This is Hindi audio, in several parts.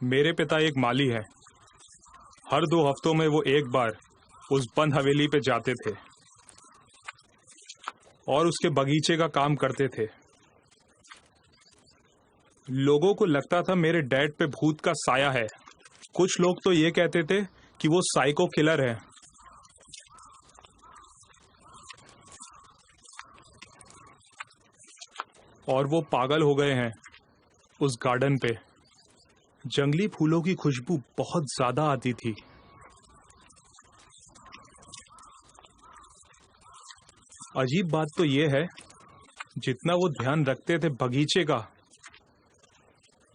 मेरे पिता एक माली है। हर 2 हफ्तों में वो एक बार उस बंद हवेली पे जाते थे और उसके बगीचे का काम करते थे। लोगों को लगता था मेरे डैड पे भूत का साया है। कुछ लोग तो ये कहते थे कि वो साइको किलर है। और वो पागल हो गए हैं उस गार्डन पे। जंगली फूलों की खुशबू बहुत ज्यादा आती थी। अजीब बात तो ये है, जितना वो ध्यान रखते थे बगीचे का,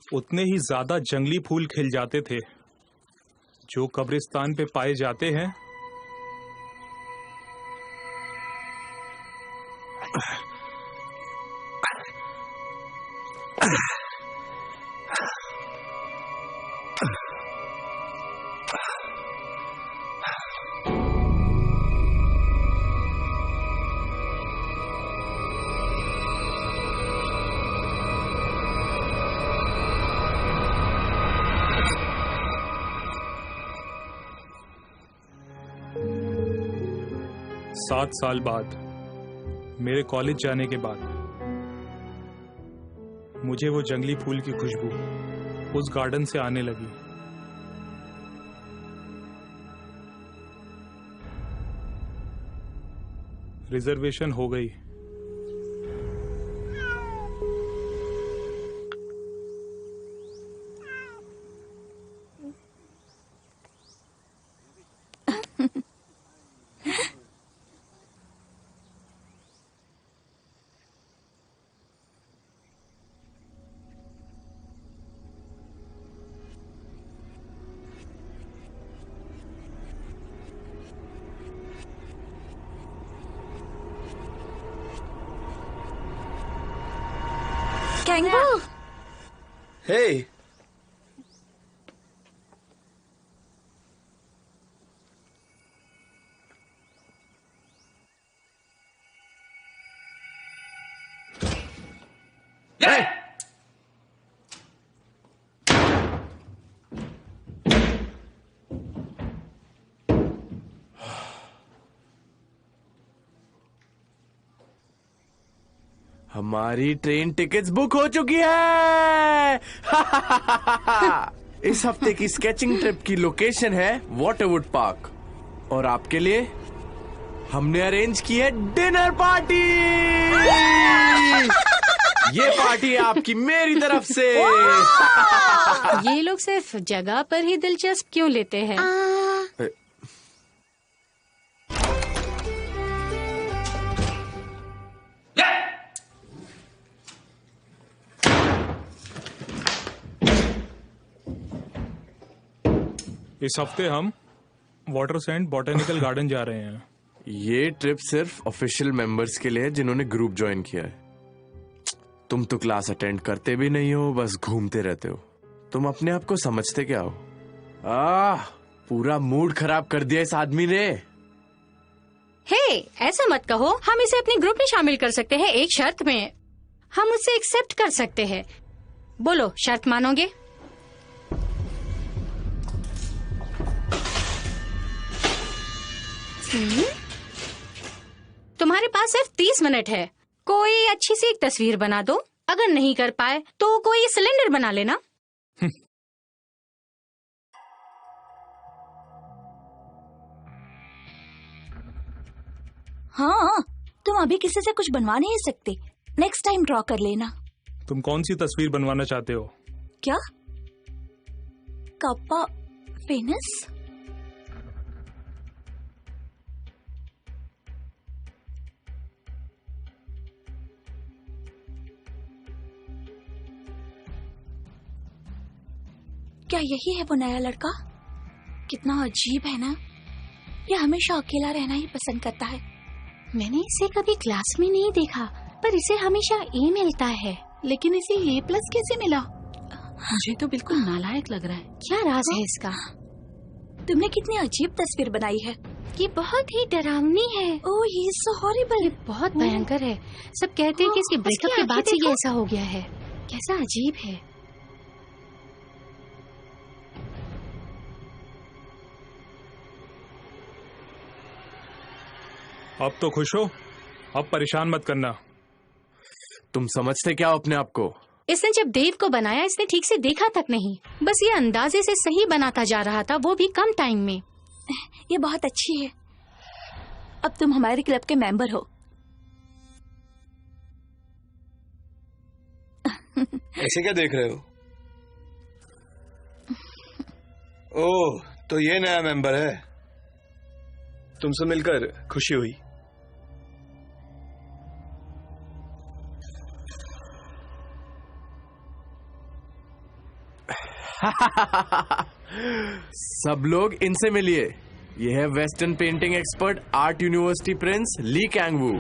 उतने ही ज्यादा जंगली फूल खिल जाते थे जो कब्रिस्तान पे पाए जाते हैं। सात साल बाद, मेरे कॉलेज जाने के बाद, मुझे वो जंगली फूल की खुशबू उस गार्डन से आने लगी। रिजर्वेशन हो गई। Kangaroo! Hey! Hey! हमारी ट्रेन टिकट्स बुक हो चुकी है। इस हफ्ते की स्केचिंग ट्रिप की लोकेशन है वाटरवुड पार्क और आपके लिए हमने अरेंज की है डिनर पार्टी। ये पार्टी है आपकी मेरी तरफ से। ये लोग सिर्फ जगह पर ही दिलचस्प क्यों लेते हैं? इस हफ्ते हम वाटरसेंड बॉटेनिकल गार्डन जा रहे हैं। ये ट्रिप सिर्फ ऑफिशियल मेंबर्स के लिए है जिन्होंने ग्रुप ज्वाइन किया है। तुम तो क्लास अटेंड करते भी नहीं हो, बस घूमते रहते हो। तुम अपने आप को समझते क्या हो? पूरा मूड खराब कर दिया इस आदमी ने। हे, ऐसा मत कहो। हम इसे अपने ग्रुप में शामिल कर सकते हैं, एक शर्त में। हम उसे एक्सेप्ट कर सकते हैं। बोलो, शर्त मानोगे? तुम्हारे पास सिर्फ 30 मिनट है। कोई अच्छी सी एक तस्वीर बना दो। अगर नहीं कर पाए तो कोई सिलेंडर बना लेना। हाँ, तुम अभी किसी से कुछ बनवा नहीं सकते। नेक्स्ट टाइम ड्रॉ कर लेना। तुम कौन सी तस्वीर बनवाना चाहते हो? क्या? कप्पा फेनस? क्या यही है वो नया लड़का? कितना अजीब है ना। ये हमेशा अकेला रहना ही पसंद करता है। मैंने इसे कभी क्लास में नहीं देखा, पर इसे हमेशा ए मिलता है। लेकिन इसे A+ कैसे मिला? मुझे तो बिल्कुल नालायक लग रहा है। क्या राज है इसका? तुमने कितनी अजीब तस्वीर बनाई है। ये बहुत ही डरावनी है। ओह, ये सो हॉरिबल। ये बहुत भयंकर है। सब कहते हैं कि इसके ब्रेकअप के बाद से ये ऐसा हो गया है। कैसा अजीब है। अब तो खुश हो, अब परेशान मत करना। तुम समझते क्या हो अपने आप को? इसने जब देव को बनाया इसने ठीक से देखा तक नहीं, बस ये अंदाजे से सही बनाता जा रहा था, वो भी कम टाइम में। ये बहुत अच्छी है। अब तुम हमारे क्लब के मेंबर हो। ऐसे क्या देख रहे हो? ओह, तो ये नया मेंबर है। तुमसे मिलकर खुशी हुई। सब लोग इनसे मिलिए। ये है western painting expert, art university prince Li Kangwu.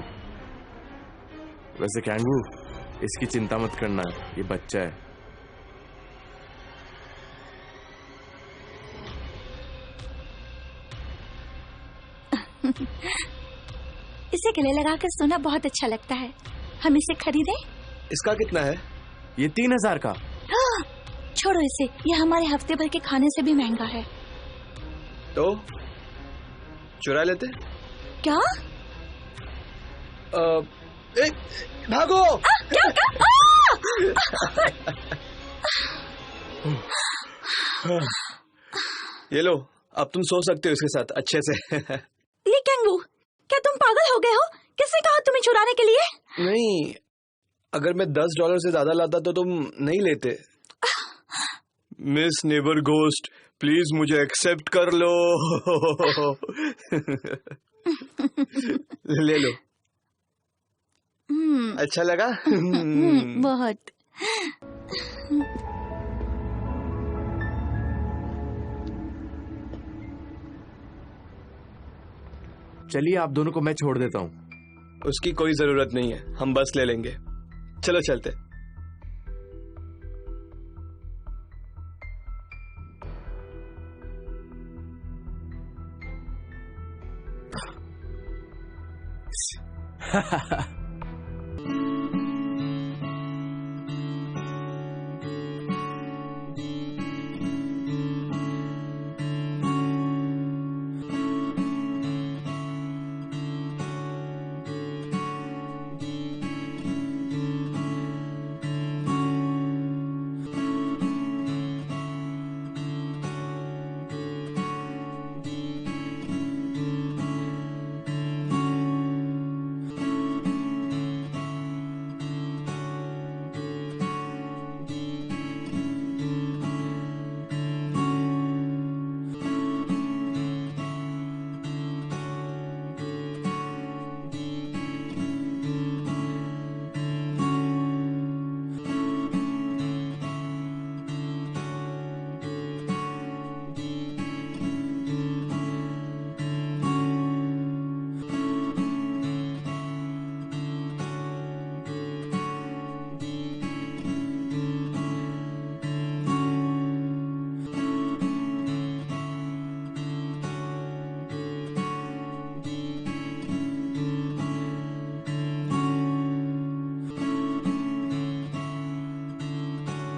वैसे कैंगवू, इसकी चिंता मत करना, ये बच्चा है। इसे गले लगा कर सोना बहुत अच्छा लगता है। हम इसे खरीदें? इसका कितना है? ये 3000 का। छोड़ो इसे, ये हमारे हफ्ते भर के खाने से भी महंगा है। तो चुरा लेते? क्या? ए, भागो! ये लो, अब तुम सो सकते हो इसके साथ अच्छे से। ली कैंगवू, क्या तुम पागल हो गए हो? किसने कहा तुम्हें चुराने के लिए? नहीं, अगर मैं $10 से ज्यादा लाता तो तुम नहीं लेते। मिस नेबर घोस्ट, प्लीज मुझे एक्सेप्ट कर लो। ले लो। अच्छा लगा? बहुत। चलिए आप दोनों को मैं छोड़ देता हूँ। उसकी कोई जरूरत नहीं है, हम बस ले लेंगे। चलो चलते।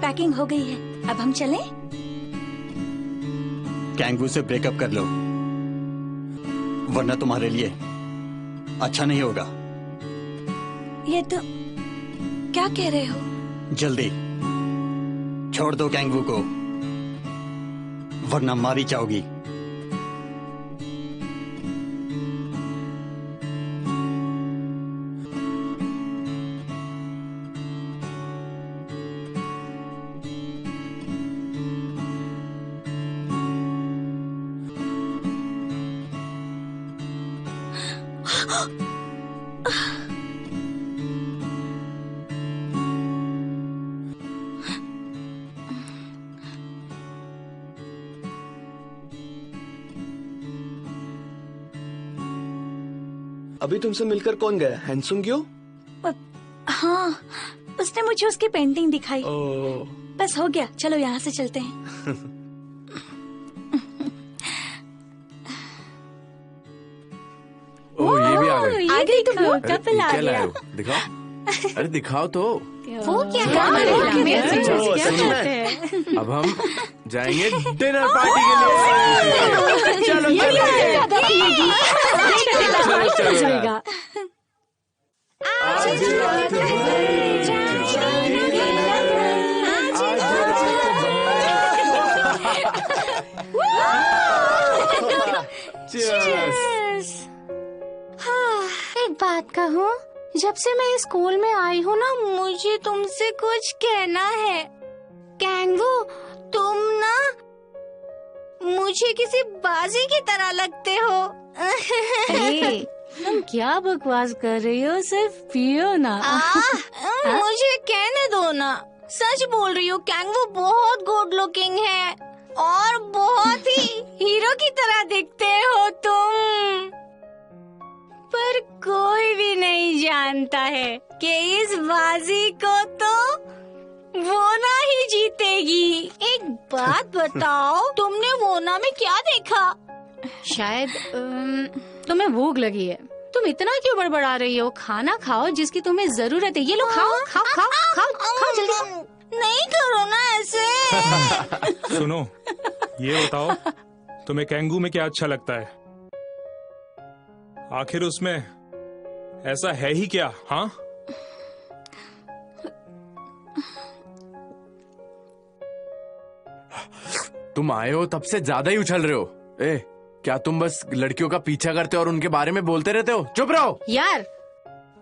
पैकिंग हो गई है, अब हम चलें? कैंगवू से ब्रेकअप कर लो, वरना तुम्हारे लिए अच्छा नहीं होगा। ये तो क्या कह रहे हो? जल्दी छोड़ दो कैंगवू को, वरना मारी जाओगी। अभी तुमसे मिलकर कौन गया? हैंडसम क्यों? हाँ, उसने मुझे उसकी पेंटिंग दिखाई। ओह, बस हो गया, चलो यहाँ से चलते हैं। ओह, ये भी आ गए। आ गई तुम लोग, अरे, कपल आ क्या लाए गया। हो? दिखाओ। अरे दिखाओ तो। वो क्या ओह, सच में? अब हम जाएंगे डिनर पार्टी के लिए। चलो चलो जाएगा। एक बात कहूँ, जब से मैं स्कूल में आई हूँ ना, मुझे तुमसे कुछ कहना है। कैंगू, तुम ना मुझे किसी बाजी की तरह लगते हो। तुम क्या बकवास कर रही हो? सिर्फ पियो ना। मुझे कहने दो ना। सच बोल रही हो, कैंगू बहुत गुड लुकिंग है और बहुत ही हीरो की तरह दिखते हो तुम। पर कोई भी नहीं जानता है कि इस बाजी को तो वोना ही जीतेगी। एक बात बताओ, तुमने वोना में क्या देखा? शायद तुम्हें भूख लगी है। तुम इतना क्यों बड़बड़ा रही हो? खाना खाओ जिसकी तुम्हें जरूरत है। ये लो, खाओ खाओ खाओ खाओ खाओ जल्दी। नहीं करो ना ऐसे। सुनो, ये बताओ तुम्हें कैंगू में क्या अच्छा लगता है? आखिर उसमें ऐसा है ही क्या? हाँ, तुम आए हो तब से ज्यादा ही उछल रहे हो। क्या तुम बस लड़कियों का पीछा करते हो और उनके बारे में बोलते रहते हो? चुप रहो। यार,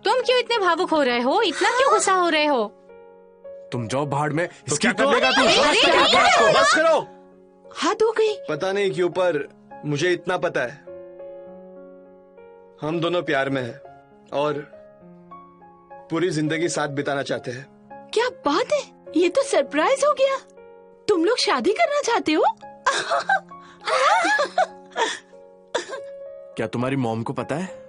तुम क्यों इतने भावुक हो रहे हो? इतना क्यों गुस्सा हो रहे हो? तुम जाओ भाड़ में। तो क्या कर लेगा तू? बस करो। हाथ हो गई। पता नहीं क्यों, पर मुझे इतना पता है, हम दोनों प्यार में हैं और पूरी जिंदगी साथ बिताना चाहते हैं। क्या बात है, ये तो सरप्राइज हो गया। तुम लोग शादी करना चाहते हो? क्या तुम्हारी मॉम को पता है?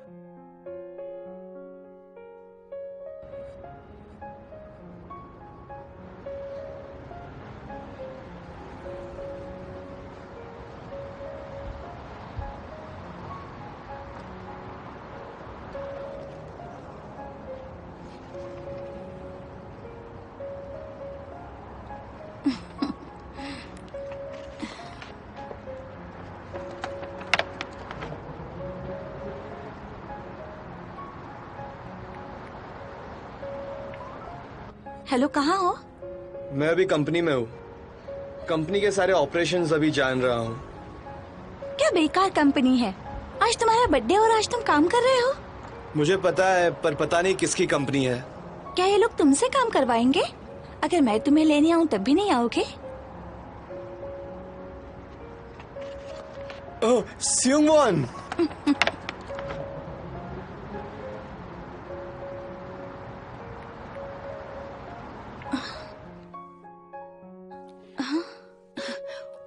हेलो, कहाँ हो? मैं अभी कंपनी में हूँ। कंपनी के सारे ऑपरेशंस अभी जान रहा हूँ। क्या बेकार कंपनी है। आज तुम्हारा बर्थडे और आज तुम काम कर रहे हो। मुझे पता है, पर पता नहीं किसकी कंपनी है। क्या ये लोग तुमसे काम करवाएंगे? अगर मैं तुम्हें लेने आऊँ तब भी नहीं आओगे? ओह, सियोंगवॉन।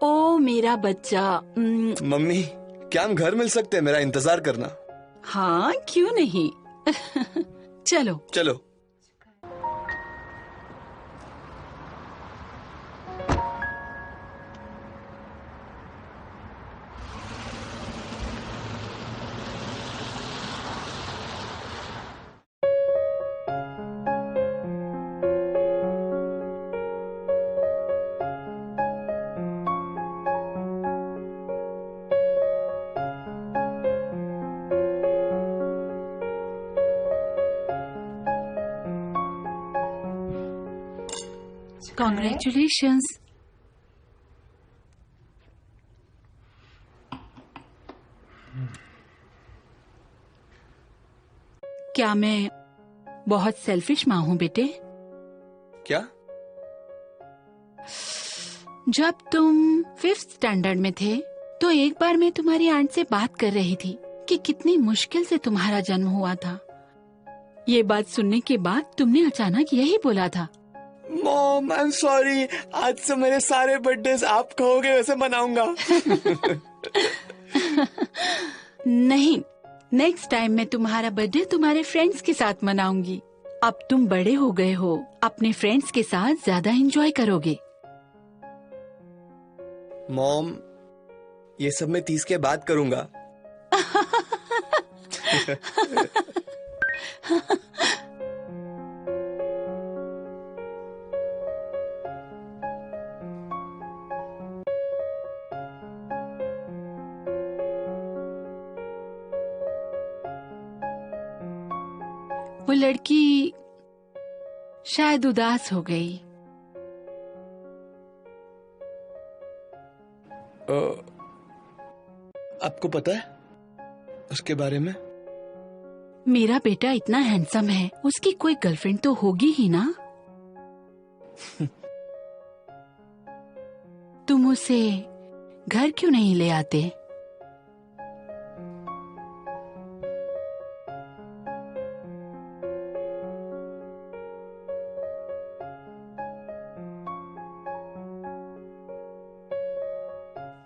ओ मेरा बच्चा। मम्मी, क्या हम घर मिल सकते हैं? मेरा इंतजार करना। हाँ, क्यों नहीं। चलो चलो। कॉन्ग्रेचुलेशंस। क्या मैं बहुत सेल्फिश माँ हूँ बेटे? क्या? जब तुम 5th स्टैंडर्ड में थे तो एक बार मैं तुम्हारी आंट से बात कर रही थी कि कितनी मुश्किल से तुम्हारा जन्म हुआ था। ये बात सुनने के बाद तुमने अचानक यही बोला था। Mom, I am sorry. आज से मेरे सारे बर्थडेज आप कहोगे वैसे मनाऊंगा। नहीं, नेक्स्ट टाइम मैं तुम्हारा बर्थडे तुम्हारे फ्रेंड्स के साथ मनाऊंगी। अब तुम बड़े हो गए हो, अपने फ्रेंड्स के साथ ज्यादा एंजॉय करोगे। मॉम, ये सब मैं 30 के बाद करूंगा। वो लड़की शायद उदास हो गई। आपको पता है उसके बारे में? मेरा बेटा इतना हैंडसम है, उसकी कोई गर्लफ्रेंड तो होगी ही ना। तुम उसे घर क्यों नहीं ले आते?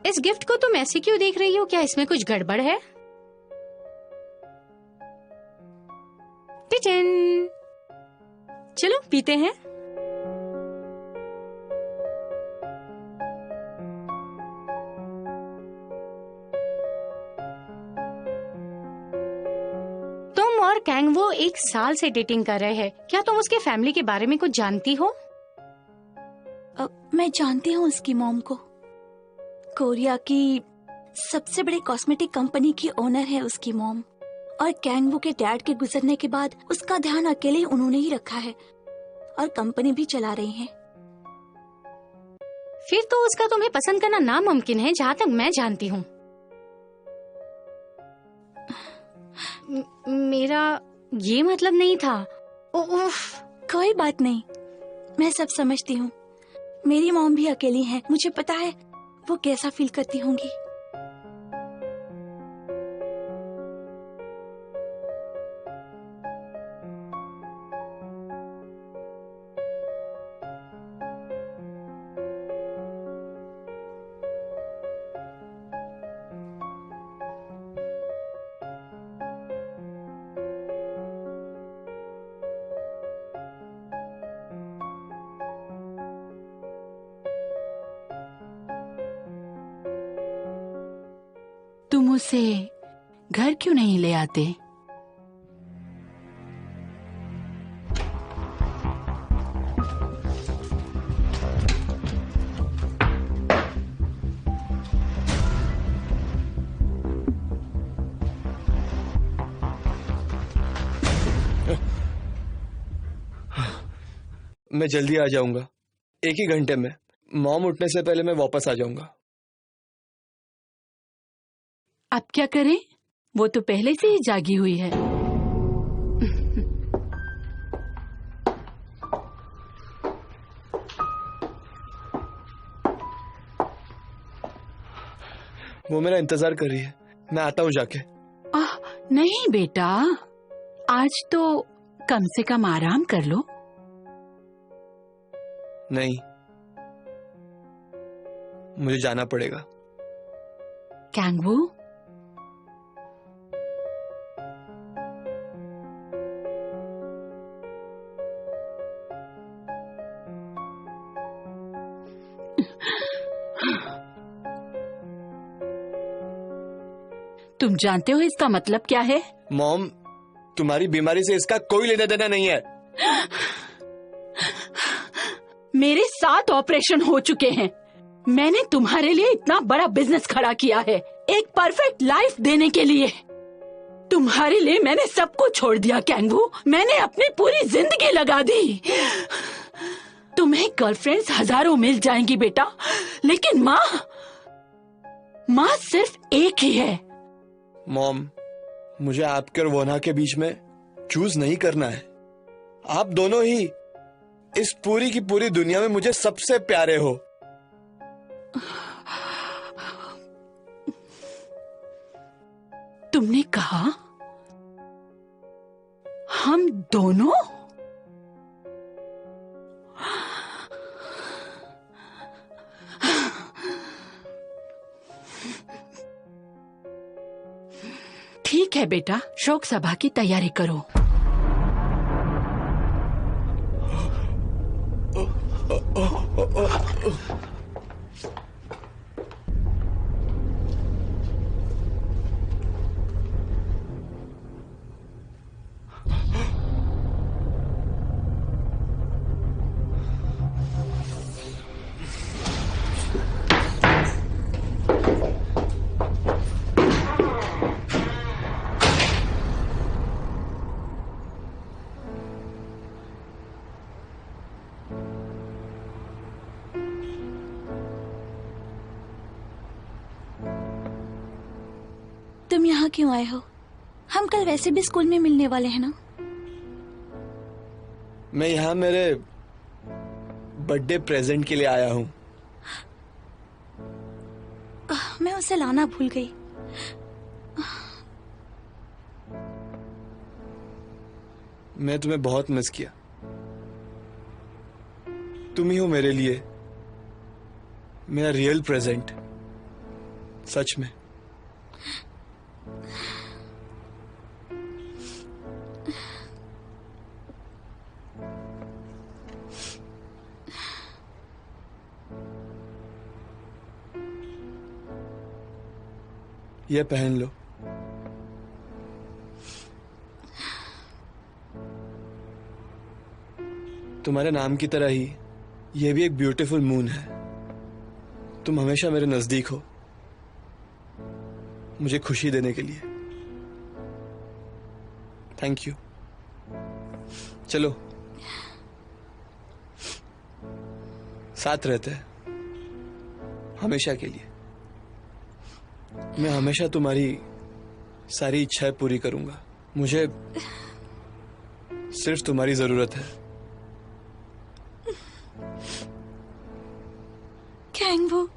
इस गिफ्ट को तुम ऐसे क्यों देख रही हो? क्या इसमें कुछ गड़बड़ है? टिचन, चलो पीते हैं। तुम और कैंगवो 1 साल से डेटिंग कर रहे हैं। क्या तुम उसके फैमिली के बारे में कुछ जानती हो? मैं जानती हूँ उसकी मॉम को। कोरिया की सबसे बड़ी कॉस्मेटिक कंपनी की ओनर है उसकी मॉम। और कैंगवो के डैड के गुजरने के बाद उसका ध्यान अकेले उन्होंने ही रखा है और कंपनी भी चला रही है। फिर तो उसका तुम्हें पसंद करना नामुमकिन है, जहाँ तक मैं जानती हूँ। मेरा ये मतलब नहीं था। उफ। कोई बात नहीं, मैं सब समझती हूँ। मेरी मॉम भी अकेली है, मुझे पता है वो कैसा फील करती होंगी। तुम उसे घर क्यों नहीं ले आते? मैं जल्दी आ जाऊंगा, 1 ही घंटे में। मॉम उठने से पहले मैं वापस आ जाऊंगा। अब क्या करें? वो तो पहले से ही जागी हुई है। वो मेरा इंतजार कर रही है, मैं आता हूँ जाके। नहीं बेटा, आज तो कम से कम आराम कर लो। नहीं, मुझे जाना पड़ेगा। कैंगवू, तुम जानते हो इसका मतलब क्या है? मॉम, तुम्हारी बीमारी से इसका कोई लेना देना नहीं है। मेरे 7 ऑपरेशन हो चुके हैं। मैंने तुम्हारे लिए इतना बड़ा बिजनेस खड़ा किया है, एक परफेक्ट लाइफ देने के लिए। तुम्हारे लिए मैंने सब कुछ छोड़ दिया कैंगवू। मैंने अपनी पूरी जिंदगी लगा दी। तुम्हें गर्लफ्रेंड्स हजारों मिल जाएंगी बेटा, लेकिन माँ सिर्फ एक ही है। मॉम, मुझे आपके और वोना के बीच में चूज नहीं करना है। आप दोनों ही इस पूरी की पूरी दुनिया में मुझे सबसे प्यारे हो। तुमने कहा हम दोनों? ठीक है बेटा, शोक सभा की तैयारी करो। तुम यहाँ क्यों आए हो? हम कल वैसे भी स्कूल में मिलने वाले हैं ना? मैं यहाँ मेरे बर्थडे प्रेजेंट के लिए आया हूँ। मैं उसे लाना भूल गई। मैं तुम्हें बहुत मिस किया। तुम ही हो मेरे लिए मेरा रियल प्रेजेंट, सच में। ये पहन लो। तुम्हारे नाम की तरह ही ये भी एक ब्यूटीफुल मून है। तुम हमेशा मेरे नजदीक हो, मुझे खुशी देने के लिए। Thank you. चलो साथ रहते हैं हमेशा के लिए। मैं हमेशा तुम्हारी सारी इच्छाएं पूरी करूंगा। मुझे सिर्फ तुम्हारी जरूरत है। कैंगवू,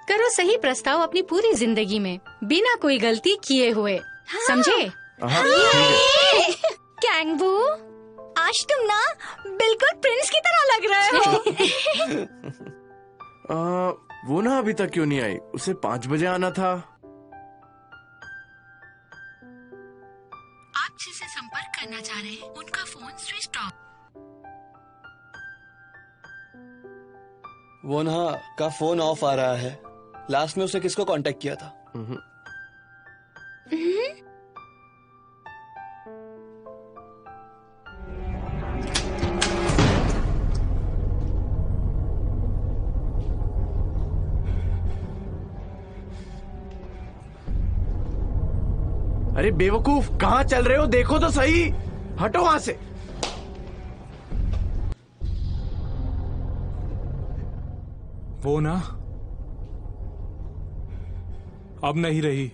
करो सही प्रस्ताव अपनी पूरी जिंदगी में बिना कोई गलती किए हुए। समझे? कैंगवू, आज तुम ना बिल्कुल प्रिंस की तरह लग रहे हो। वो ना अभी तक क्यों नहीं आई? उसे 5 बजे आना था। आप जिससे संपर्क करना चाह रहे हैं उनका फोन स्विच ऑफ। वो ना का फोन ऑफ आ रहा है। लास्ट में उसे किसको कांटेक्ट किया था? अरे बेवकूफ, कहाँ चल रहे हो? देखो तो सही। हटो वहां से। वो ना अब नहीं रही।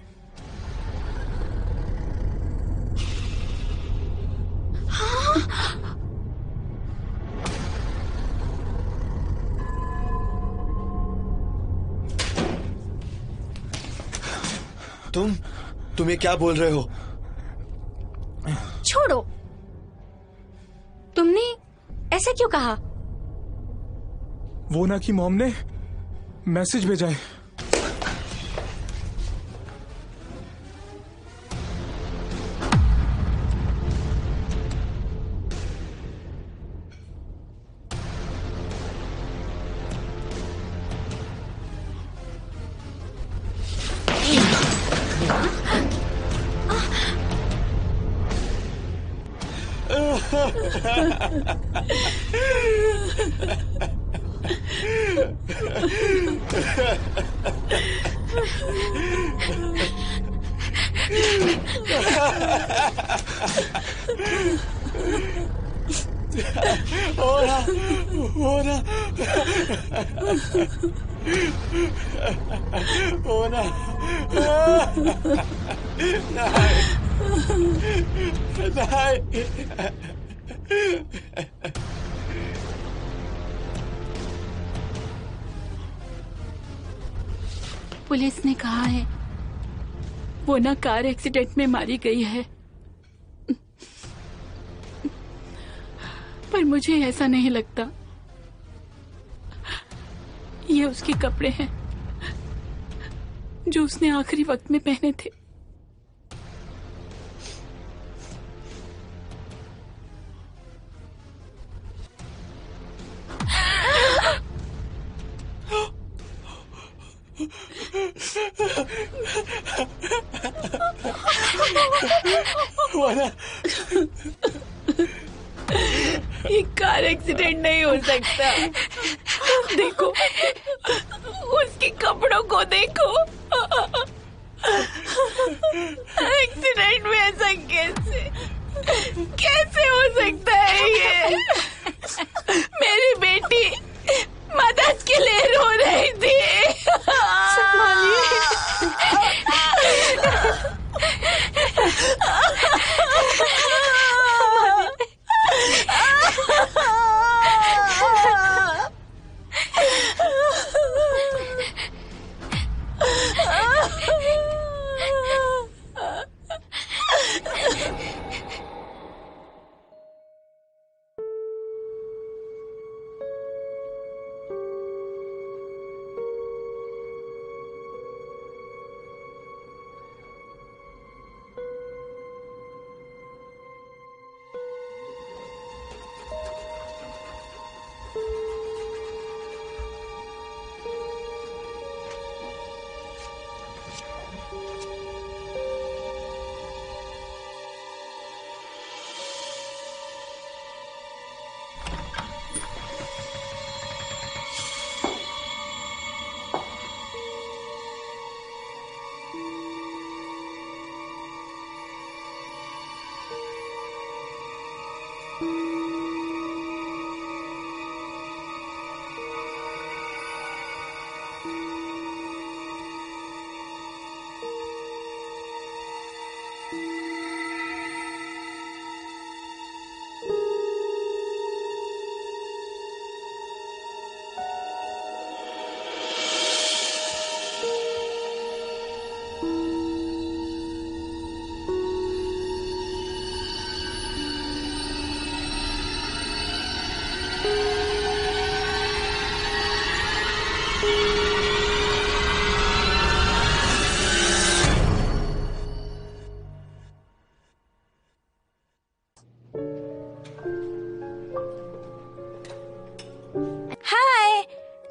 तुम ये क्या बोल रहे हो? छोड़ो, तुमने ऐसा क्यों कहा? वो ना की मॉम ने मैसेज भेजा है। पुलिस ने कहा है वो ना कार एक्सीडेंट में मारी गई है, पर मुझे ऐसा नहीं लगता। ये उसके कपड़े हैं जो उसने आखिरी वक्त में पहने थे। वना, ये कार एक्सीडेंट नहीं हो सकता। देखो, उसके कपड़ों को देखो। एक्सीडेंट में ऐसा कैसे हो सकता है ये? मेरी बेटी मदद के लिए रो रही थी।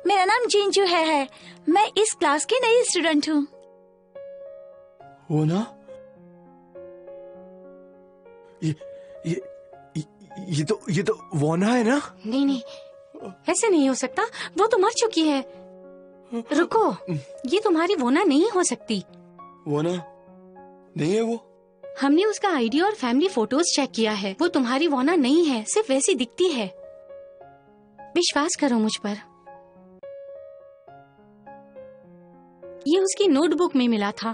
मेरा नाम जिंजू है। मैं इस क्लास की नई स्टूडेंट हूँ। वो ना, ये तो वोना है ना? नहीं नहीं, ऐसे नहीं हो सकता। वो तो मर चुकी है। रुको, ये तुम्हारी वोना नहीं हो सकती। वोना नहीं है वो? हमने उसका आईडी और फैमिली फोटोज चेक किया है। वो तुम्हारी वोना नहीं है, सिर्फ वैसी दिखती है। विश्वास करो मुझ पर। ये उसकी नोटबुक में मिला था।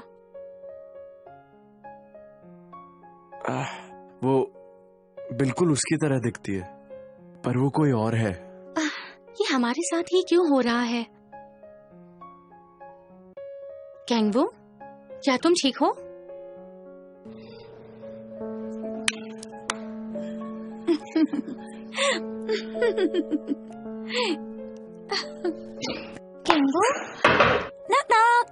वो बिल्कुल उसकी तरह दिखती है, पर वो कोई और है। ये हमारे साथ ही क्यों हो रहा है? कैंगवू, क्या तुम ठीक हो? कैंगवू, नॉक नॉक।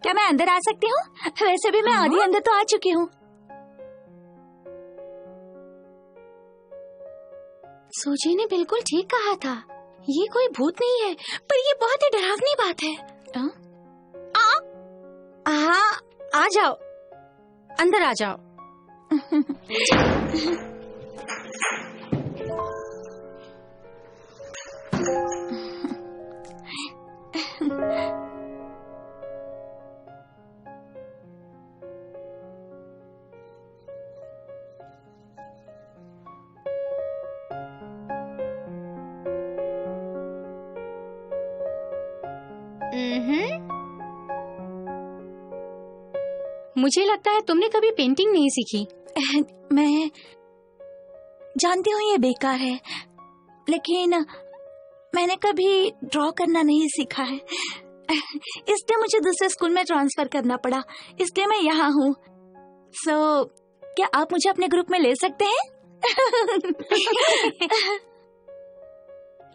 क्या मैं अंदर आ सकती हूँ? वैसे भी मैं आधी अंदर तो आ चुकी हूँ। सूजी ने बिल्कुल ठीक कहा था। ये कोई भूत नहीं है, पर ये बहुत ही डरावनी बात है। आ जाओ, अंदर आ जाओ। मुझे लगता है तुमने कभी पेंटिंग नहीं सीखी। मैं जानती हूँ ये बेकार है, लेकिन मैंने कभी ड्रॉ करना नहीं सीखा है। इसलिए मुझे दूसरे स्कूल में ट्रांसफर करना पड़ा, इसलिए मैं यहाँ हूँ। क्या आप मुझे अपने ग्रुप में ले सकते हैं?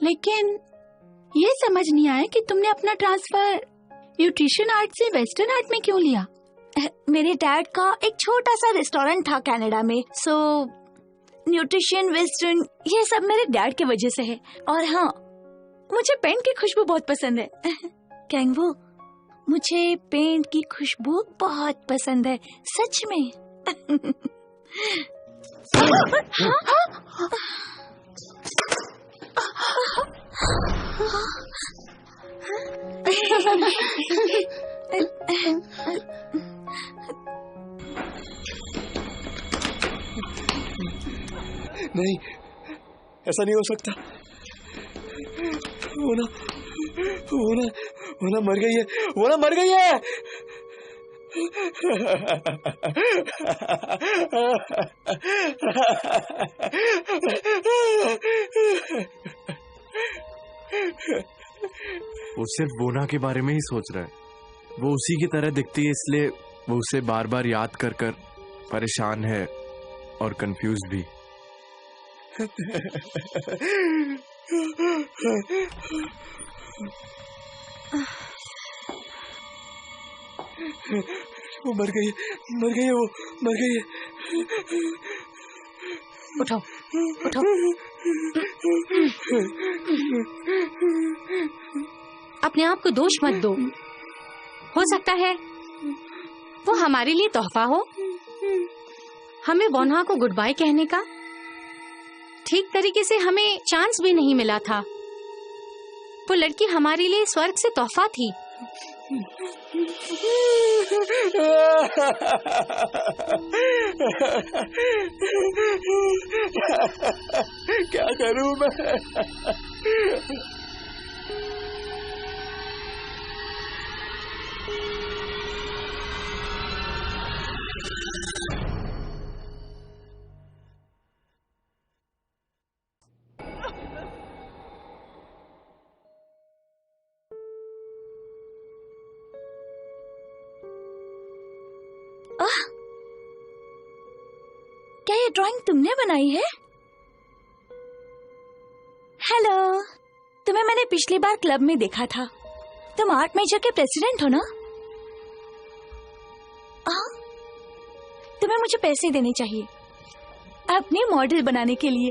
लेकिन ये समझ नहीं आया कि तुमने अपना ट्रांसफर न्यूट्रिशन आर्ट से वेस्टर्न आर्ट में क्यों लिया? मेरे डैड का एक छोटा सा रेस्टोरेंट था कनाडा में, न्यूट्रिशन वेस्टर्न ये सब मेरे डैड की वजह से है। और हाँ, मुझे पेंट की खुशबू बहुत पसंद है। कैंगवू, मुझे पेंट की खुशबू बहुत पसंद है, सच में। नहीं, ऐसा नहीं हो सकता। वो ना मर गई है, वो ना मर गई है। वो सिर्फ बोना के बारे में ही सोच रहा है। वो उसी की तरह दिखती है, इसलिए वो उसे बार बार याद कर कर परेशान है और कंफ्यूज भी। वो मर गई है, वो मर गई है। उठो उठो। अपने आप को दोष मत दो। हो सकता है वो हमारे लिए तोहफा हो। हमें वोन्हा को गुड बाय कहने का ठीक तरीके से हमें चांस भी नहीं मिला था। वो लड़की हमारे लिए स्वर्ग से तोहफा थी। क्या करूं मैं? क्या ये ड्राइंग तुमने बनाई है? हेलो, तुम्हें मैंने पिछली बार क्लब में देखा था। तुम आर्ट मेजर के प्रेसिडेंट हो ना? तुम्हें मुझे पैसे देने चाहिए अपनी मॉडल बनाने के लिए।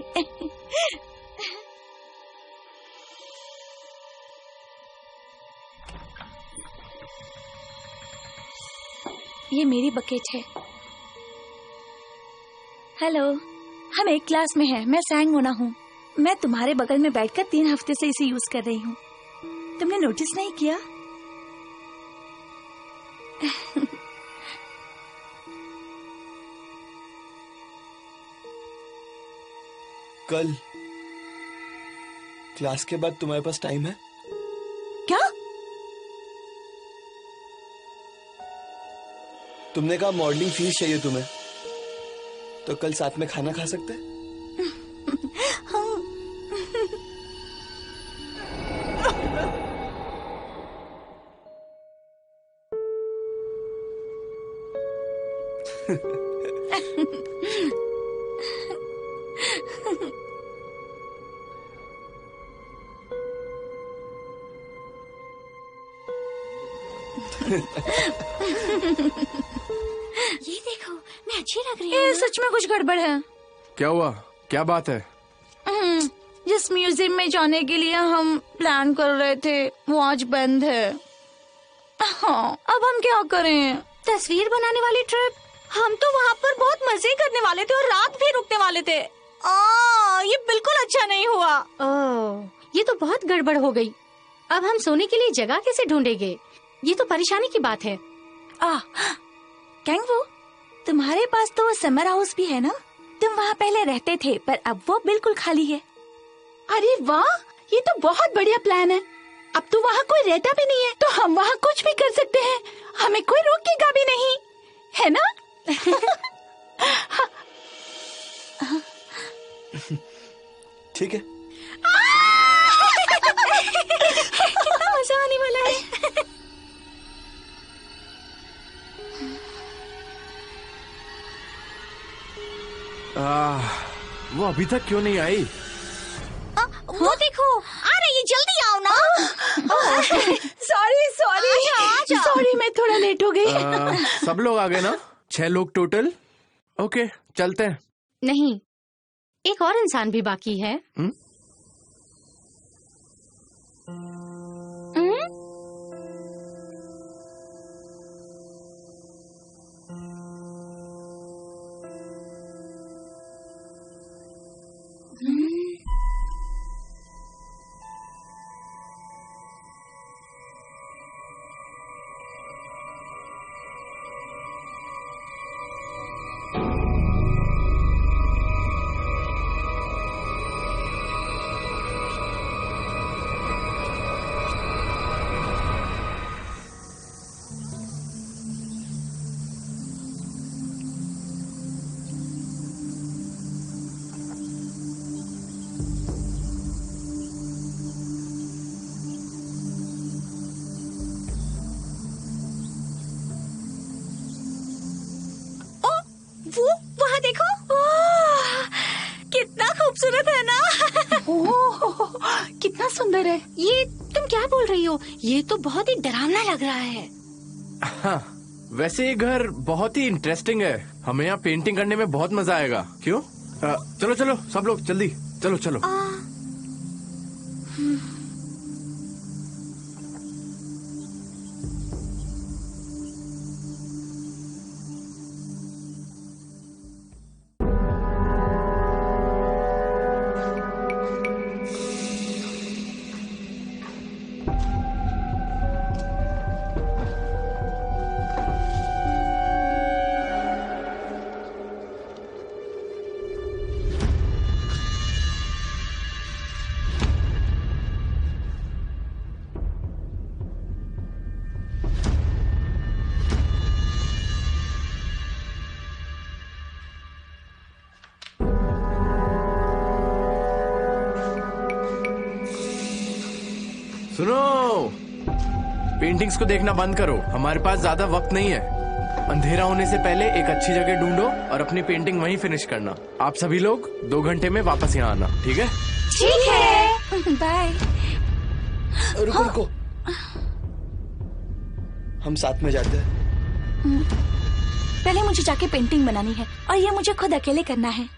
ये मेरी बकेट है। हेलो, हम एक क्लास में हैं। मैं सैंग होना हूँ। मैं तुम्हारे बगल में बैठकर 3 हफ्ते से इसे यूज कर रही हूँ। तुमने नोटिस नहीं किया? कल क्लास के बाद तुम्हारे पास टाइम है? क्या? तुमने कहा मॉडलिंग फीस चाहिए तुम्हें, तो कल साथ में खाना खा सकते हैं? ये देखो, मैं अच्छी लग रही हूँ। सच में कुछ गड़बड़ है। क्या हुआ? क्या बात है? जिस म्यूजियम में जाने के लिए हम प्लान कर रहे थे वो आज बंद है। हाँ, अब हम क्या करें? तस्वीर बनाने वाली ट्रिप, हम तो वहाँ पर बहुत मजे करने वाले थे और रात भी रुकने वाले थे। ये बिल्कुल अच्छा नहीं हुआ। ये तो बहुत गड़बड़ हो गई। अब हम सोने के लिए जगह कैसे ढूंढेंगे? ये तो परेशानी की बात है। कैंगवू, तुम्हारे पास तो समर हाउस भी है ना? तुम वहाँ पहले रहते थे, पर अब वो बिल्कुल खाली है। अरे वाह, ये तो बहुत बढ़िया प्लान है। अब तो वहाँ कोई रहता भी नहीं है, तो हम वहाँ कुछ भी कर सकते हैं। हमें कोई रोकेगा भी नहीं, है ना? ठीक है। कितना मजा आने वाला है। वो अभी तक क्यों नहीं आई? वो देखो, आ रही है, जल्दी आओ ना। सॉरी, मैं थोड़ा लेट हो गई। सब लोग आ गए ना? 6 लोग टोटल। ओके, चलते हैं। नहीं, एक और इंसान भी बाकी है। सुंदर है। ये तुम क्या बोल रही हो? ये तो बहुत ही डरावना लग रहा है। हाँ, वैसे ये घर बहुत ही इंटरेस्टिंग है। हमें यहाँ पेंटिंग करने में बहुत मजा आएगा। क्यों? चलो चलो सब लोग जल्दी चलो चलो। सुनो, पेंटिंग्स को देखना बंद करो, हमारे पास ज्यादा वक्त नहीं है। अंधेरा होने से पहले एक अच्छी जगह ढूंढो और अपनी पेंटिंग वहीं फिनिश करना। आप सभी लोग 2 घंटे में वापस यहाँ आना, ठीक है? ठीक है, बाय। रुको रुको, हम साथ में जाते हैं। पहले मुझे जाके पेंटिंग बनानी है और ये मुझे खुद अकेले करना है।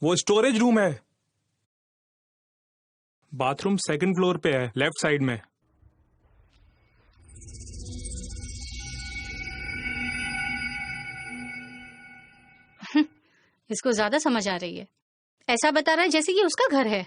वो स्टोरेज रूम है। बाथरूम 2nd फ्लोर पे है, लेफ्ट साइड में। इसको ज्यादा समझ आ रही है। ऐसा बता रहा है जैसे कि उसका घर है।